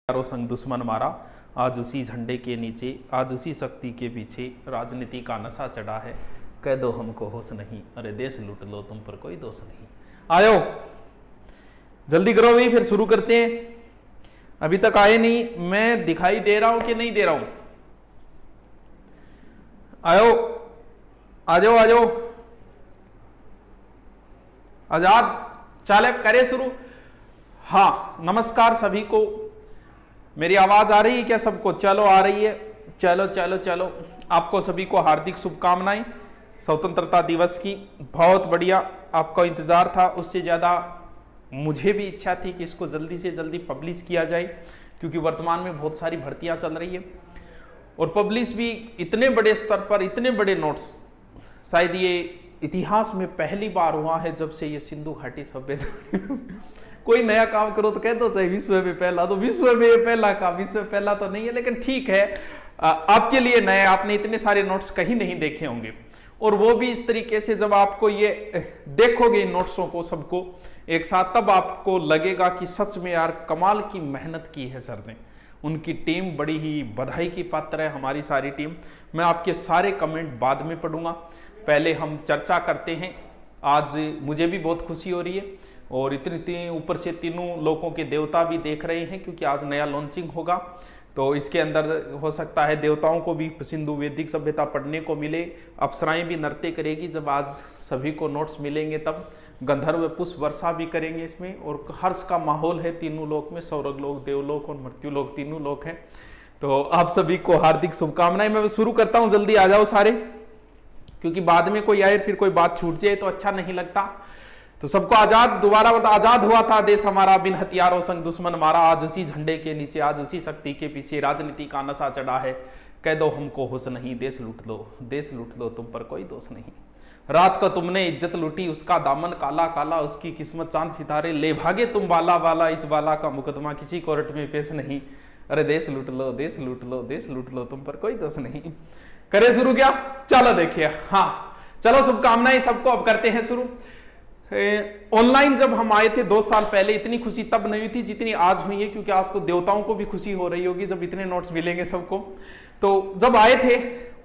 चारों संग दुश्मन मारा, आज उसी झंडे के नीचे, आज उसी शक्ति के पीछे, राजनीति का नशा चढ़ा है, कह दो हमको होश नहीं, अरे देश लूट लो तुम पर कोई दोष नहीं। आयो जल्दी करो भाई, फिर शुरू करते हैं। अभी तक आए नहीं, मैं दिखाई दे रहा हूं कि नहीं दे रहा हूं? आयो, आ जाओ आ जाओ, आजाद चालक करे शुरू। हाँ, नमस्कार सभी को। मेरी आवाज आ रही है क्या सबको? चलो आ रही है, चलो चलो चलो। आपको सभी को हार्दिक शुभकामनाएं स्वतंत्रता दिवस की। बहुत बढ़िया, आपका इंतजार था, उससे ज्यादा मुझे भी इच्छा थी कि इसको जल्दी से जल्दी पब्लिश किया जाए, क्योंकि वर्तमान में बहुत सारी भर्तियां चल रही है और पब्लिश भी इतने बड़े स्तर पर, इतने बड़े नोट्स शायद ये इतिहास में पहली बार हुआ है जब से ये सिंधु घाटी सभ्यता। कोई नया काम करो तो कह दो चाहे विश्व में पहला, तो विश्व में ये पहला काम, विश्व में पहला तो नहीं है, लेकिन ठीक है, आपके लिए नया, आपने इतने सारे नोट्स कहीं नहीं देखे होंगे, और वो भी इस तरीके से जब आपको ये देखोगे इन नोट्सों को सबको एक साथ, तब आपको लगेगा कि सच में यार कमाल की मेहनत की है सर ने। उनकी टीम बड़ी ही बधाई की पात्र है, हमारी सारी टीम। मैं आपके सारे कमेंट बाद में पढ़ूंगा, पहले हम चर्चा करते हैं। आज मुझे भी बहुत खुशी हो रही है, और इतनी ऊपर से तीनों लोगों के देवता भी देख रहे हैं, क्योंकि आज नया लॉन्चिंग होगा, तो इसके अंदर हो सकता है देवताओं को भी सिंधु वैदिक सभ्यता पढ़ने को मिले, अप्सराएं भी नृत्य करेगी। जब आज सभी को नोट्स मिलेंगे तब गंधर्व पुष्प वर्षा भी करेंगे इसमें, और हर्ष का माहौल है तीनों लोक में, स्वर्ग लोक, देवलोक और मृत्यु लोक, तीनों लोक हैं। तो आप सभी को हार्दिक शुभकामनाएं। मैं शुरू करता हूं, जल्दी आ जाओ सारे, क्योंकि बाद में कोई आए फिर कोई बात छूट जाए तो अच्छा नहीं लगता। तो सबको आजाद, दोबारा बता, आजाद हुआ था देश हमारा, बिन हथियारों संग दुश्मन मारा, आज उसी झंडे के नीचे, आज उसी शक्ति के पीछे, राजनीति का नशा चढ़ा है, कह दो हमको होश नहीं, देश लूट लो, देश लूट लो तुम पर कोई दोष नहीं। रात को तुमने इज्जत लूटी, उसका दामन काला काला, उसकी किस्मत चांद सितारे, ले भागे तुम बाला बाला, इस बाला का मुकदमा किसी कोर्ट में पेश नहीं, अरे देश लूट लो, देश लूट लो, देश लूट लो तुम पर कोई दोष नहीं। करे शुरू क्या? चलो देखिए, हाँ चलो, शुभकामनाएं सबको। अब करते हैं शुरू। ऑनलाइन जब हम आए थे 2 साल पहले, इतनी खुशी तब नहीं हुई थी जितनी आज हुई है, क्योंकि आज तो देवताओं को भी खुशी हो रही होगी जब इतने नोट्स मिलेंगे सबको। तो जब आए थे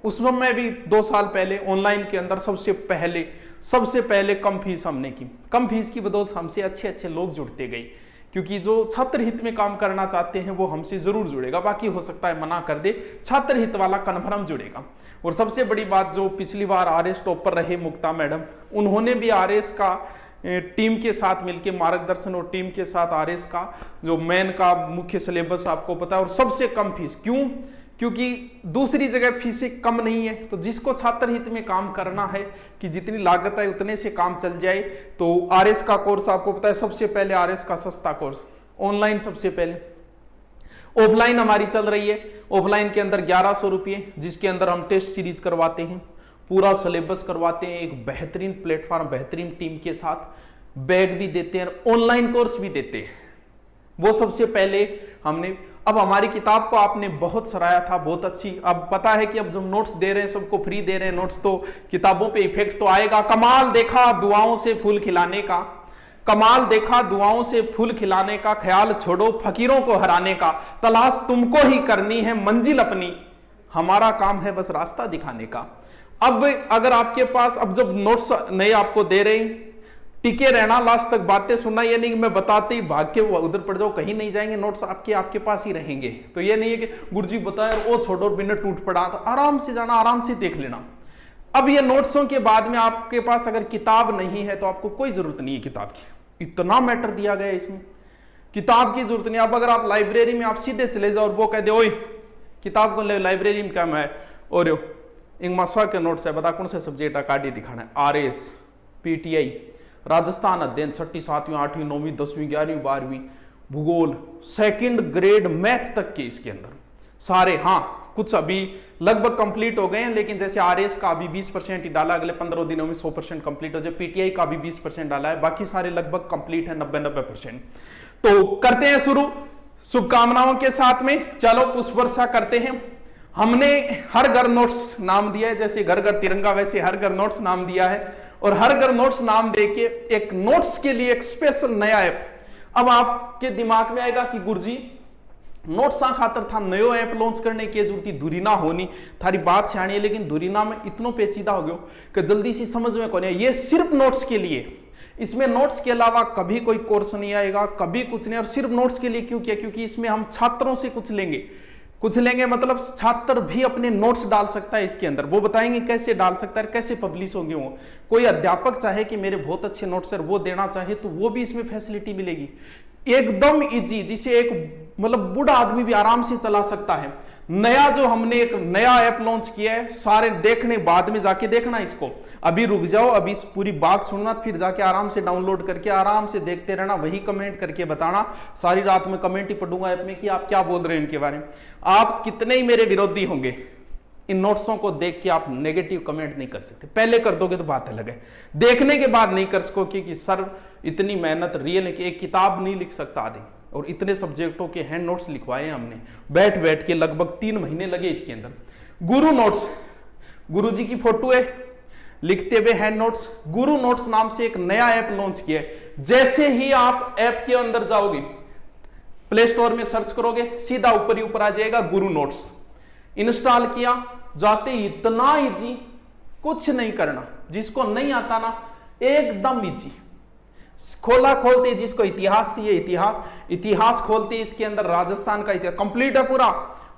उस समय में भी 2 साल पहले ऑनलाइन के अंदर सबसे पहले कम फीस हमने की। कम फीस की बदौलत हमसे अच्छे अच्छे लोग जुड़ते गए, क्योंकि जो छात्र हित में काम करना चाहते हैं वो हमसे जरूर जुड़ेगा, बाकी हो सकता है मना कर दे, छात्र हित वाला कन्फर्म जुड़ेगा। और सबसे बड़ी बात, जो पिछली बार आरएस टॉपर रहे मुक्ता मैडम, उन्होंने भी आरएस का टीम के साथ मिलकर मार्गदर्शन, और टीम के साथ आरएस का जो मेन का मुख्य सिलेबस आपको पता है, और सबसे कम फीस। क्यों? क्योंकि दूसरी जगह फीसें कम नहीं है, तो जिसको छात्र हित में काम करना है कि जितनी लागत है उतने से काम चल जाए, तो आरएस का कोर्स आपको पता है, सबसे पहले आरएस का सस्ता कोर्स ऑनलाइन, सबसे पहले ऑफलाइन हमारी चल रही है। ऑफलाइन के अंदर 1100 रुपये, जिसके अंदर हम टेस्ट सीरीज करवाते हैं, पूरा सिलेबस करवाते हैं, एक बेहतरीन प्लेटफॉर्म, बेहतरीन टीम के साथ, बैग भी देते हैं, ऑनलाइन कोर्स भी देते हैं। वो सबसे पहले हमने। अब हमारी किताब को आपने बहुत सराहा था, बहुत अच्छी। अब पता है कि अब जो नोट्स दे रहे हैं, सबको फ्री दे रहे हैं नोट्स, तो किताबों पे इफेक्ट तो आएगा। कमाल देखा दुआओं से फूल खिलाने का, कमाल देखा दुआओं से फूल खिलाने का, ख्याल छोड़ो फकीरों को हराने का, तलाश तुमको ही करनी है मंजिल अपनी, हमारा काम है बस रास्ता दिखाने का। अब अगर आपके पास, अब जब नोट्स नए आपको दे रहे हैं, टिके रहना, लास्ट तक बातें सुनना, ये नहीं कि मैं बताते ही भाग के उधर पड़ जाओ, कहीं नहीं जाएंगे, नोट्स आपके पास ही रहेंगे। तो ये नहीं है कि गुरुजी बताए वो छोड़ो, बिना टूट पड़ा, तो आराम से जाना, आराम से देख लेना। अब ये नोट्सों के बाद में आपके पास अगर किताब नहीं है तो आपको कोई जरूरत नहीं है किताब की, इतना मैटर दिया गया है इसमें, किताब की जरूरत नहीं। अब अगर आप लाइब्रेरी में आप सीधे चले जाओ और वो कह दे ओए किताब को ले, लाइब्रेरी में क्या है, और इंग्मास्वा के नोट्स है, बता कौन से सब्जेक्ट अकाडी दिखाना है, आरएस, पीटीआई, राजस्थान अध्ययन, 6ठी 7वीं 8वीं 9वीं 10वीं 11वीं 12वीं, भूगोल, 2nd ग्रेड मैथ तक के इसके अंदर सारे। हाँ, कुछ अभी लगभग कंप्लीट हो गए हैं, लेकिन जैसे आरएस का अभी 20% ही डाला, अगले 15 दिनों में 100% कंप्लीट हो जाए। पीटीआई का भी 20% डाला है, बाकी सारे लगभग कंप्लीट है, 90-90%। तो करते हैं शुरू शुभकामनाओं के साथ में। चलो पुष्प वर्षा करते हैं। हमने हर घर नोट्स नाम दिया है, जैसे घर घर तिरंगा वैसे हर घर नोट्स नाम दिया है, और हर घर नोट्स नाम देके एक नोट्स के लिए एक स्पेशल नया ऐप। अब आपके दिमाग में आएगा कि गुरुजी नोट्स आ खातर था नयो ऐप लॉन्च करने की जरूरत थी, दुरीना होनी थारी बात सियाणी है, लेकिन दुरीना में इतनो पेचीदा हो गयो कि जल्दी सी समझ में कौन है। ये सिर्फ नोट्स के लिए, इसमें नोट्स के अलावा कभी कोई कोर्स नहीं आएगा, कभी कुछ नहीं। और सिर्फ नोट्स के लिए क्यों किया? क्योंकि इसमें हम छात्रों से कुछ लेंगे मतलब छात्र भी अपने नोट्स डाल सकता है इसके अंदर। वो बताएंगे कैसे डाल सकता है, कैसे पब्लिश होंगे वो। कोई अध्यापक चाहे कि मेरे बहुत अच्छे नोट्स है वो देना चाहे तो वो भी इसमें फैसिलिटी मिलेगी, एकदम इजी, जिसे एक मतलब बूढ़ा आदमी भी आराम से चला सकता है। नया जो हमने एक नया ऐप लॉन्च किया है, सारे देखने बाद में जाके देखना इसको, अभी रुक जाओ, अभी इस पूरी बात सुनना, फिर जाके आराम से डाउनलोड करके आराम से देखते रहना, वही कमेंट करके बताना। सारी रात में कमेंट ही पढ़ूंगा ऐप में कि आप क्या बोल रहे हैं इनके बारे में। आप कितने ही मेरे विरोधी होंगे, इन नोट्सों को देख के आप नेगेटिव कमेंट नहीं कर सकते। पहले कर दोगे तो बात अलग है, देखने के बाद नहीं कर सकोगे कि सर इतनी मेहनत रियल है कि एक किताब नहीं लिख सकता आदमी, और इतने सब्जेक्टों के हैंड नोट्स लिखवाए हमने बैठ बैठ के, लगभग 3 महीने लगे इसके अंदर। गुरु नोट्स, गुरु जी की फोटो है लिखते हुए हैंड नोट्स। गुरु नोट्स नाम से एक नया ऐप लॉन्च किया है। जैसे ही आप ऐप के अंदर जाओगे, प्ले स्टोर में सर्च करोगे, सीधा ऊपर ही ऊपर आ जाएगा गुरु नोट्स। इंस्टॉल किया, जाते इतना इजी, कुछ नहीं करना, जिसको नहीं आता ना एकदम इजी। खोला, खोलते जिसको इतिहास चाहिए इतिहास खोलते, इसके अंदर राजस्थान का इतिहास कंप्लीट है, पूरा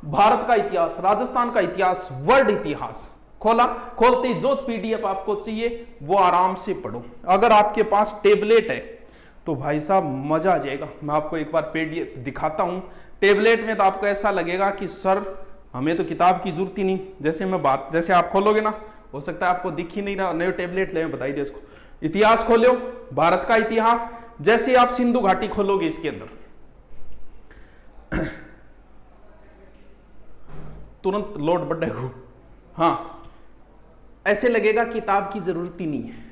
भारत का इतिहास, राजस्थान का इतिहास, वर्ल्ड इतिहास। खोला, खोलते जो पीडीएफ आपको चाहिए वो आराम से पढ़ो। अगर आपके पास टेबलेट है तो भाई साहब मजा आ जाएगा। मैं आपको एक बार पीडीएफ दिखाता हूं। टेबलेट में तो आपको ऐसा लगेगा कि सर हमें तो किताब की जरूरत ही नहीं। जैसे आप खोलोगे ना, हो सकता है आपको दिख ही नहीं रहा, नए टेबलेट ले बताइए इसको। इतिहास खोलो, भारत का इतिहास, जैसे आप सिंधु घाटी खोलोगे इसके अंदर तुरंत लोड बढ़ेगा। हाँ, ऐसे लगेगा किताब की जरूरत ही नहीं है।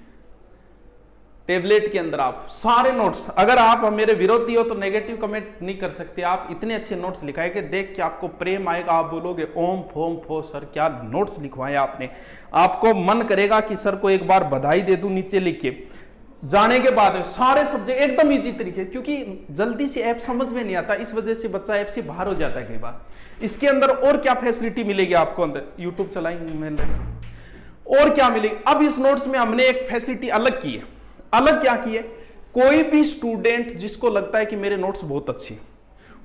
टेबलेट के अंदर आप सारे नोट्स, अगर आप मेरे विरोधी हो तो नेगेटिव कमेंट नहीं कर सकते। आप इतने अच्छे नोट्स लिखाए कि देख के आपको प्रेम आएगा, आप बोलोगे ओम फोम फो सर क्या नोट्स लिखवाए आपने। आपको मन करेगा कि सर को एक बार बधाई दे दूं नीचे लिख के। जाने के बाद सारे सब्जेक्ट एकदम इजी तरीके, क्योंकि जल्दी से ऐप समझ में नहीं आता, इस वजह से बच्चा ऐप से बाहर हो जाता है कई बार। इसके अंदर और क्या फैसिलिटी मिलेगी आपको, अंदर यूट्यूब चलाएंगे और क्या मिलेगी। अब इस नोट्स में हमने एक फैसिलिटी अलग की है। अलग क्या की है, कोई भी स्टूडेंट जिसको लगता है कि मेरे नोट्स बहुत अच्छे,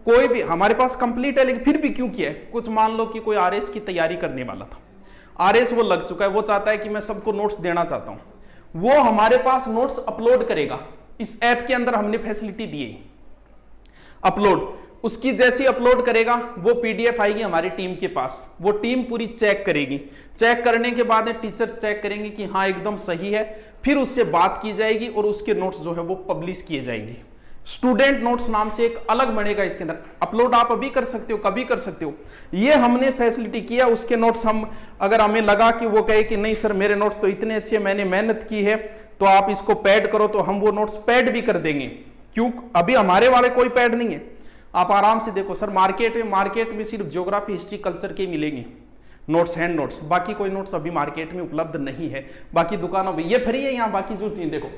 कोई भी, हमारे पास कंप्लीट है लेकिन फिर भी क्यों किया है, कुछ मान लो कि कोई आरएस की तैयारी करने वाला था, आरएस वो लग चुका है, वो चाहता है कि मैं सबको नोट्स देना चाहता हूं, वो हमारे पास नोट्स अपलोड करेगा। इस ऐप के अंदर हमने फैसिलिटी दी है अपलोड। उसकी जैसी अपलोड करेगा वो पीडीएफ आएगी हमारी टीम के पास, वो टीम पूरी चेक करेगी। चेक करने के बाद टीचर चेक करेंगे कि हाँ एकदम सही है, फिर उससे बात की जाएगी और उसके नोट्स जो है वो पब्लिश किए जाएंगे। स्टूडेंट नोट्स नाम से एक अलग बनेगा इसके अंदर, अपलोड आप अभी कर सकते हो, कभी कर सकते हो। ये हमने फैसिलिटी किया। उसके नोट्स हम, अगर हमें लगा कि वो कहे कि नहीं सर मेरे नोट्स तो इतने अच्छे, मैंने मेहनत की है तो आप इसको पैड करो, तो हम वो नोट्स पैड भी कर देंगे। क्यों, अभी हमारे वाले कोई पैड नहीं है, आप आराम से देखो। सर मार्केट में सिर्फ ज्योग्राफी हिस्ट्री कल्चर के मिलेंगे नोट्स, हैंड नोट्स, बाकी कोई नोट्स अभी मार्केट में उपलब्ध नहीं है। बाकी दुकानों में ये फ्री है, यहाँ बाकी जो चीज देखो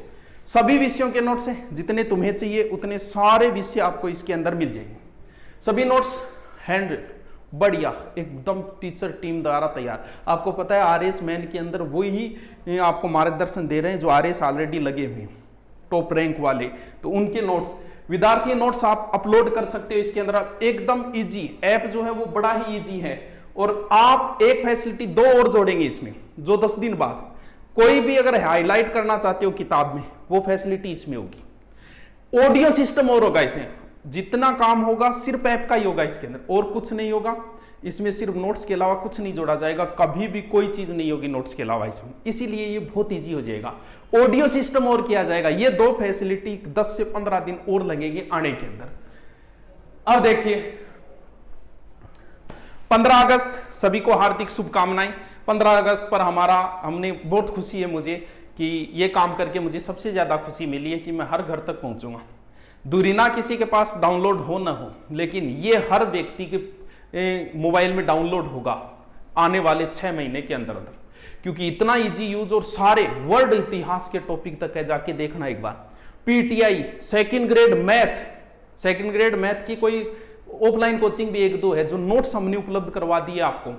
सभी विषयों के नोट्स हैं, जितने तुम्हें चाहिए उतने सारे विषय आपको इसके अंदर मिल जाएंगे। सभी नोट्स हैंड बढ़िया एकदम टीचर टीम द्वारा तैयार। आपको पता है आरएस मैन के अंदर वही आपको मार्गदर्शन दे रहे हैं जो आरएस ऑलरेडी लगे हुए हैं टॉप रैंक वाले, तो उनके नोट्स, विद्यार्थी नोट्स आप अपलोड कर सकते हो इसके अंदर एकदम इजी। ऐप जो है वो बड़ा ही इजी है। और आप एक फैसिलिटी दो और जोड़ेंगे इसमें, जो 10 दिन बाद कोई भी अगर हाईलाइट करना चाहते हो किताब में, वो फैसिलिटी इसमें होगी। ऑडियो सिस्टम और होगा इसमें, जितना काम होगा सिर्फ ऐप का ही होगा इसके अंदर, और कुछ नहीं होगा इसमें। सिर्फ नोट्स के अलावा कुछ नहीं जोड़ा जाएगा, कभी भी कोई चीज नहीं होगी नोट्स के अलावा इसमें, इसीलिए ये बहुत इजी हो जाएगा। ऑडियो सिस्टम और किया जाएगा। ये दो फैसिलिटी 10 से 15 दिन और लगेंगे आने के अंदर। अब देखिए 15 अगस्त सभी को हार्दिक शुभकामनाएं। 15 अगस्त पर हमने बहुत खुशी है मुझे कि ये काम करके मुझे सबसे ज्यादा खुशी मिली है कि मैं हर घर तक पहुंचूंगा। दूरीना किसी के पास डाउनलोड हो ना हो, लेकिन ये हर व्यक्ति के मोबाइल में डाउनलोड होगा आने वाले 6 महीने के अंदर अंदर, क्योंकि इतना इजी यूज और सारे वर्ल्ड इतिहास के टॉपिक तक है, जाके देखना एक बार। पीटीआई सेकंड ग्रेड मैथ की कोई ऑफलाइन कोचिंग भी एक दो है जो नोट्स हमने उपलब्ध करवा दिए आपको,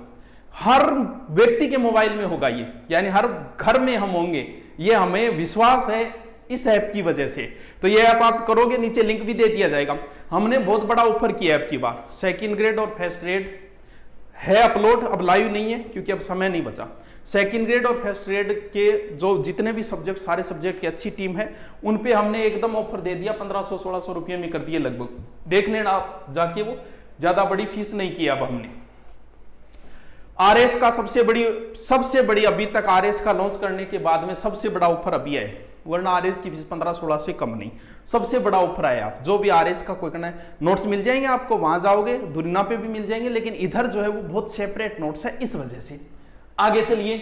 हर व्यक्ति के मोबाइल में होगा ये, यानी हर घर में हम होंगे, ये हमें विश्वास है इस ऐप की वजह से। तो ये ऐप आप करोगे, नीचे लिंक भी दे दिया जाएगा। हमने बहुत बड़ा ऑफर किया ऐप की बार, सेकंड ग्रेड और फर्स्ट ग्रेड है अपलोड, अब लाइव नहीं है क्योंकि अब समय नहीं बचा। सेकंड ग्रेड और फर्स्ट ग्रेड के जो जितने भी सब्जेक्ट, सारे सब्जेक्ट की अच्छी टीम है, उन पे हमने एकदम ऑफर दे दिया, 1500-1600 रुपये में कर दिए लगभग। देख लेना आप जाके, वो ज्यादा बड़ी फीस नहीं की अब हमने। आरएस का सबसे बड़ी अभी तक आरएस का लॉन्च करने के बाद में सबसे बड़ा ऑफर अभी है, वरना आरएस की फीस 15-16 से कम नहीं, सबसे बड़ा ऑफर है। आप जो भी आरएस का कोई करना है, नोट्स मिल जाएंगे आपको, वहां जाओगे दुनिया पे भी मिल जाएंगे, लेकिन इधर जो है वो बहुत सेपरेट नोट्स है, इस वजह से। आगे चलिए,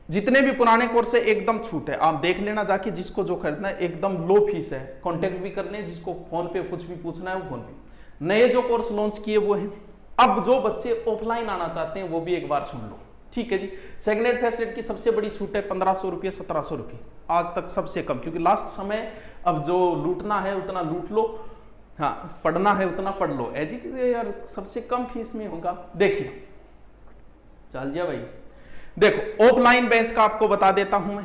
जितने भी पुराने कोर्स है एकदम छूट है, आप देख लेना जाके, जिसको जो खरीदना है एकदम लो फीस है, कांटेक्ट भी कर लें, जिसको फोन पे कुछ भी पूछना है वो फोन पे। नए जो कोर्स लॉन्च किए वो है, अब जो बच्चे ऑफलाइन आना चाहते हैं वो भी एक बार सुन लो, ठीक है जी। सेकंड ग्रेड फर्स्ट ग्रेड की सबसे बड़ी छूट है 1500 रुपये, 1700 रुपये आज तक सबसे कम, क्योंकि लास्ट समय अब जो लूटना है उतना लूट लो, हाँ पढ़ना है उतना पढ़ लो, एजुकेशन यार सबसे कम फीस में होगा। देखिए चल जिया भाई, देखो ऑफलाइन बेंच का आपको बता देता हूं मैं।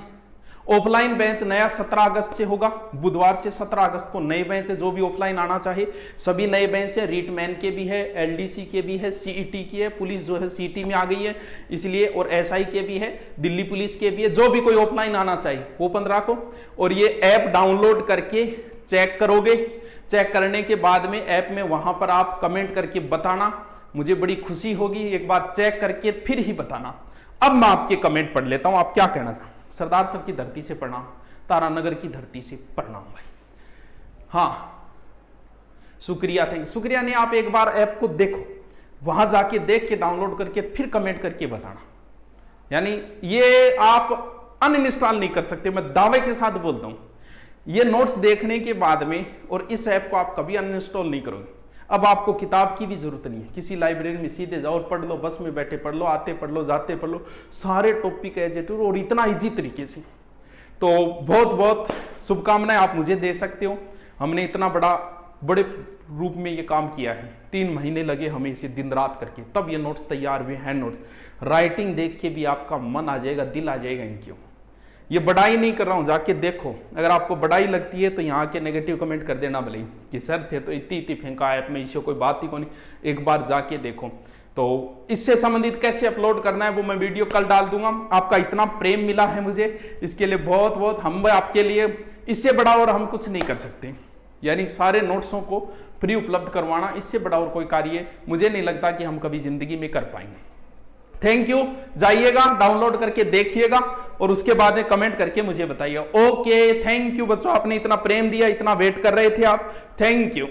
ऑफलाइन बेंच नया 17 अगस्त से होगा, बुधवार से 17 अगस्त को नए बेंच है। जो भी ऑफलाइन आना चाहे सभी नए बेंच है, रीटमैन के भी है, एलडीसी के भी है, सीईटी की है, पुलिस जो है सीईटी में आ गई है इसलिए, और एसआई के भी है, दिल्ली पुलिस के भी है। जो भी कोई ऑफलाइन आना चाहिए वो 15 को, और ये ऐप डाउनलोड करके चेक करोगे, चेक करने के बाद में ऐप में वहां पर आप कमेंट करके बताना, मुझे बड़ी खुशी होगी, एक बार चेक करके फिर ही बताना। अब मैं आपके कमेंट पढ़ लेता हूं, आप क्या कहना चाहते। सरदार सर की धरती से प्रणाम, तारानगर की धरती से प्रणाम भाई। हाँ शुक्रिया, थैंक शुक्रिया नहीं, आप एक बार ऐप को देखो, वहां जाके देख के डाउनलोड करके फिर कमेंट करके बताना। यानी ये आप अनइंस्टॉल नहीं कर सकते, मैं दावे के साथ बोलता हूं। ये नोट्स देखने के बाद में और इस ऐप को आप कभी अनइंस्टॉल नहीं करोगे। अब आपको किताब की भी जरूरत नहीं है, किसी लाइब्रेरी में सीधे जाओ और पढ़ लो, बस में बैठे पढ़ लो, आते पढ़ लो, जाते पढ़ लो, सारे टॉपिक एजेटिव और इतना इजी तरीके से। तो बहुत बहुत शुभकामनाएं आप मुझे दे सकते हो। हमने इतना बड़े रूप में ये काम किया है, 3 महीने लगे हमें इसे दिन रात करके, तब ये नोट्स तैयार हुए, हैंड नोट्स। राइटिंग देख के भी आपका मन आ जाएगा, दिल आ जाएगा इनकी। ये बड़ाई नहीं कर रहा हूं, जाके देखो। अगर आपको बड़ाई लगती है तो यहाँ के नेगेटिव कमेंट कर देना भले कि सर थे तो इतनी फेंका ऐप में, इससे कोई बात ही को नहीं, एक बार जाके देखो। तो इससे संबंधित कैसे अपलोड करना है वो मैं वीडियो कल डाल दूंगा। आपका इतना प्रेम मिला है मुझे, इसके लिए बहुत बहुत, हम आपके लिए इससे बड़ा और हम कुछ नहीं कर सकते। यानी सारे नोट्सों को फ्री उपलब्ध करवाना, इससे बड़ा और कोई कार्य मुझे नहीं लगता कि हम कभी जिंदगी में कर पाएंगे। थैंक यू, जाइएगा डाउनलोड करके देखिएगा और उसके बाद में कमेंट करके मुझे बताइए। ओके थैंक यू बच्चों, आपने इतना प्रेम दिया, इतना वेट कर रहे थे आप, थैंक यू।